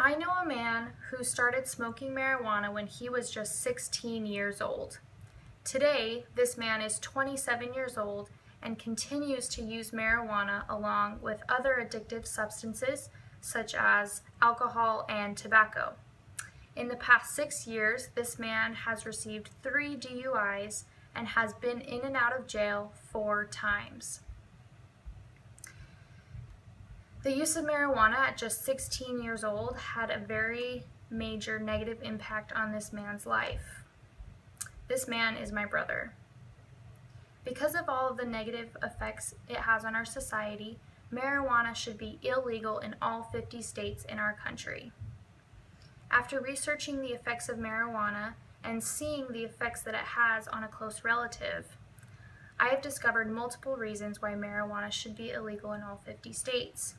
I know a man who started smoking marijuana when he was just 16 years old. Today, this man is 27 years old and continues to use marijuana along with other addictive substances such as alcohol and tobacco. In the past 6 years, this man has received 3 DUIs and has been in and out of jail 4 times. The use of marijuana at just 16 years old had a very major negative impact on this man's life. This man is my brother. Because of all of the negative effects it has on our society, marijuana should be illegal in all 50 states in our country. After researching the effects of marijuana and seeing the effects that it has on a close relative, I have discovered multiple reasons why marijuana should be illegal in all 50 states.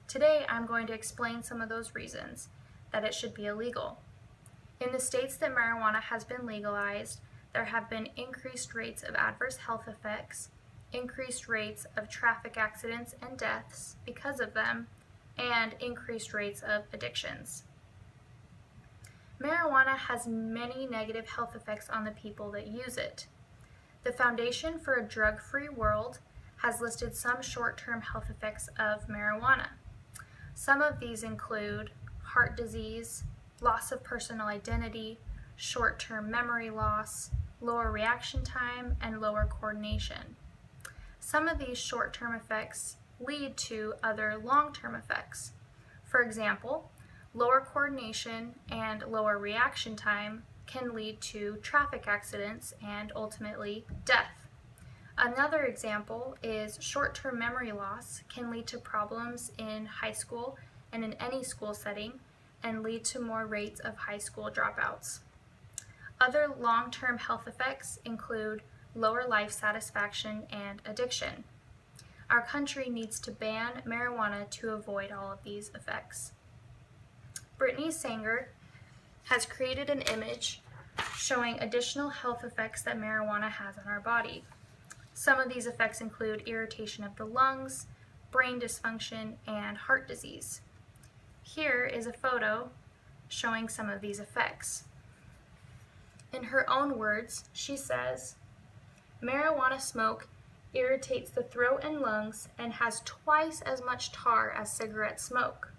Today, I'm going to explain some of those reasons that it should be illegal. In the states that marijuana has been legalized, there have been increased rates of adverse health effects, increased rates of traffic accidents and deaths because of them, and increased rates of addictions. Marijuana has many negative health effects on the people that use it. The Foundation for a Drug-Free World has listed some short-term health effects of marijuana. Some of these include heart disease, loss of personal identity, short-term memory loss, lower reaction time, and lower coordination. Some of these short-term effects lead to other long-term effects. For example, lower coordination and lower reaction time can lead to traffic accidents and ultimately death. Another example is short-term memory loss can lead to problems in high school and in any school setting and lead to more rates of high school dropouts. Other long-term health effects include lower life satisfaction and addiction. Our country needs to ban marijuana to avoid all of these effects. Brittany Sanger has created an image showing additional health effects that marijuana has on our body. Some of these effects include irritation of the lungs, brain dysfunction, and heart disease. Here is a photo showing some of these effects. In her own words, she says, "Marijuana smoke irritates the throat and lungs and has twice as much tar as cigarette smoke.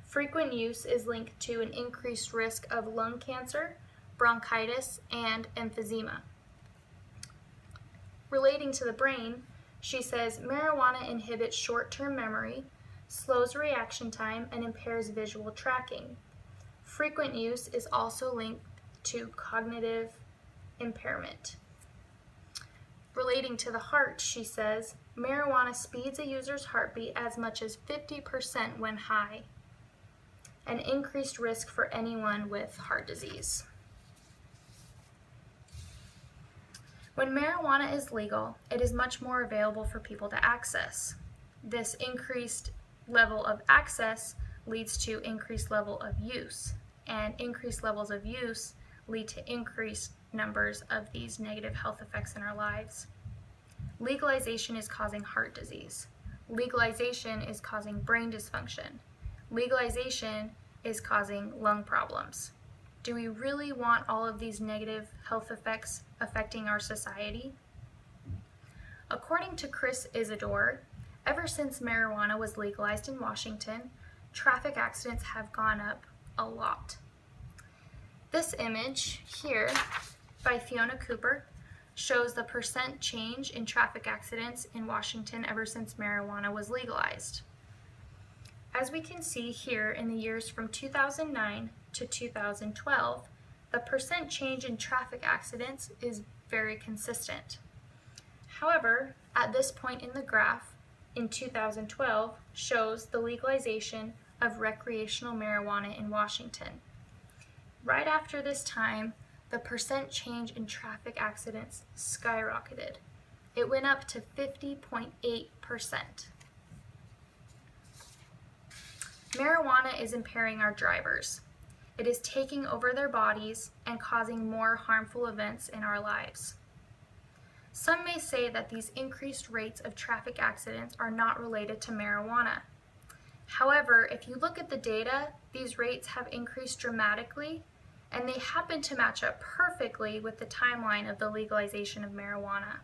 Frequent use is linked to an increased risk of lung cancer, bronchitis, and emphysema." Relating to the brain, she says marijuana inhibits short-term memory, slows reaction time, and impairs visual tracking. Frequent use is also linked to cognitive impairment. Relating to the heart, she says marijuana speeds a user's heartbeat as much as 50% when high, an increased risk for anyone with heart disease. When marijuana is legal, it is much more available for people to access. This increased level of access leads to increased level of use, and increased levels of use lead to increased numbers of these negative health effects in our lives. Legalization is causing heart disease. Legalization is causing brain dysfunction. Legalization is causing lung problems. Do we really want all of these negative health effects affecting our society? According to Chris Isidore, ever since marijuana was legalized in Washington, traffic accidents have gone up a lot. This image here by Fiona Cooper shows the percent change in traffic accidents in Washington ever since marijuana was legalized. As we can see here in the years from 2009 to 2012, the percent change in traffic accidents is very consistent. However, at this point in the graph, in 2012, shows the legalization of recreational marijuana in Washington. Right after this time, the percent change in traffic accidents skyrocketed. It went up to 50.8%. Marijuana is impairing our drivers. It is taking over their bodies and causing more harmful events in our lives. Some may say that these increased rates of traffic accidents are not related to marijuana. However, if you look at the data, these rates have increased dramatically, and they happen to match up perfectly with the timeline of the legalization of marijuana.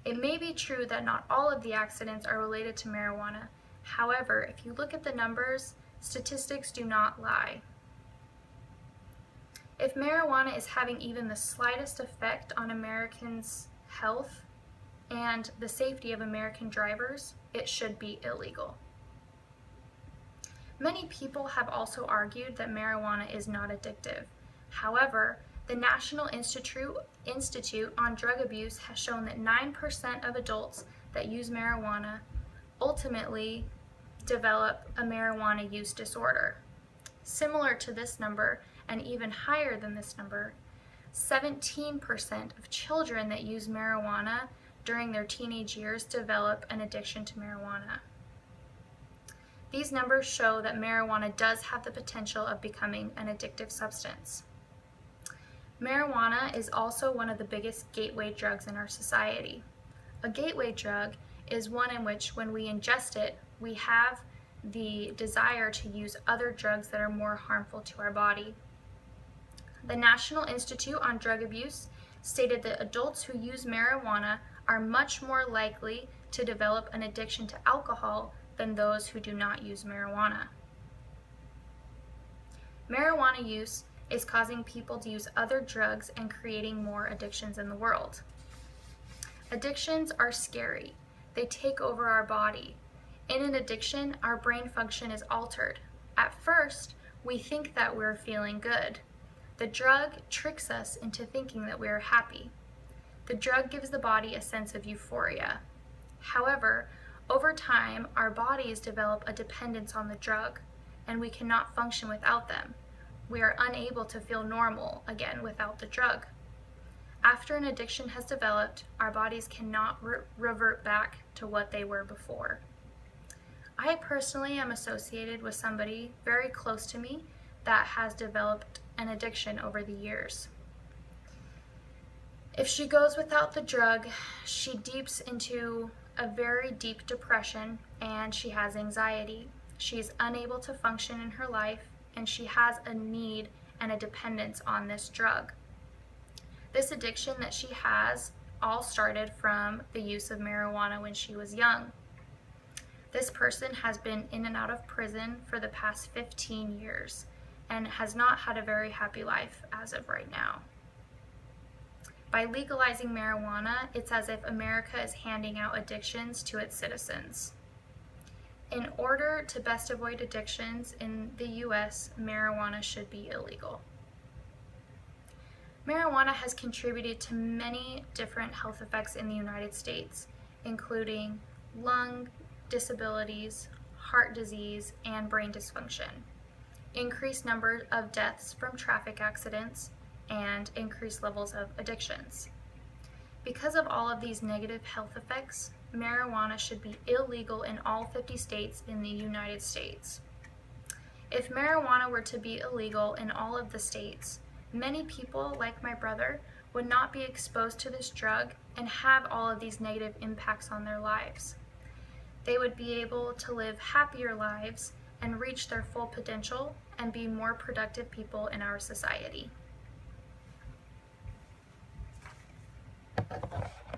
It may be true that not all of the accidents are related to marijuana. However, if you look at the numbers, statistics do not lie. If marijuana is having even the slightest effect on Americans' health and the safety of American drivers, it should be illegal. Many people have also argued that marijuana is not addictive. However, the National Institute on Drug Abuse has shown that 9% of adults that use marijuana ultimately develop a marijuana use disorder. Similar to this number, and even higher than this number, 17% of children that use marijuana during their teenage years develop an addiction to marijuana. These numbers show that marijuana does have the potential of becoming an addictive substance. Marijuana is also one of the biggest gateway drugs in our society. A gateway drug is one in which, when we ingest it, we have the desire to use other drugs that are more harmful to our body. The National Institute on Drug Abuse stated that adults who use marijuana are much more likely to develop an addiction to alcohol than those who do not use marijuana. Marijuana use is causing people to use other drugs and creating more addictions in the world. Addictions are scary. They take over our body. In an addiction, our brain function is altered. At first, we think that we're feeling good. The drug tricks us into thinking that we are happy. The drug gives the body a sense of euphoria. However, over time, our bodies develop a dependence on the drug, and we cannot function without them. We are unable to feel normal again without the drug. After an addiction has developed, our bodies cannot revert back to what they were before. I personally am associated with somebody very close to me that has developed an addiction over the years. If she goes without the drug, she deeps into a very deep depression and she has anxiety. She is unable to function in her life and she has a need and a dependence on this drug. This addiction that she has all started from the use of marijuana when she was young. This person has been in and out of prison for the past 15 years and has not had a very happy life as of right now. By legalizing marijuana, it's as if America is handing out addictions to its citizens. In order to best avoid addictions in the US, marijuana should be illegal. Marijuana has contributed to many different health effects in the United States, including lung disabilities, heart disease, and brain dysfunction, increased number of deaths from traffic accidents, and increased levels of addictions. Because of all of these negative health effects, marijuana should be illegal in all 50 states in the United States. If marijuana were to be illegal in all of the states, many people, like my brother, would not be exposed to this drug and have all of these negative impacts on their lives. They would be able to live happier lives and reach their full potential and be more productive people in our society.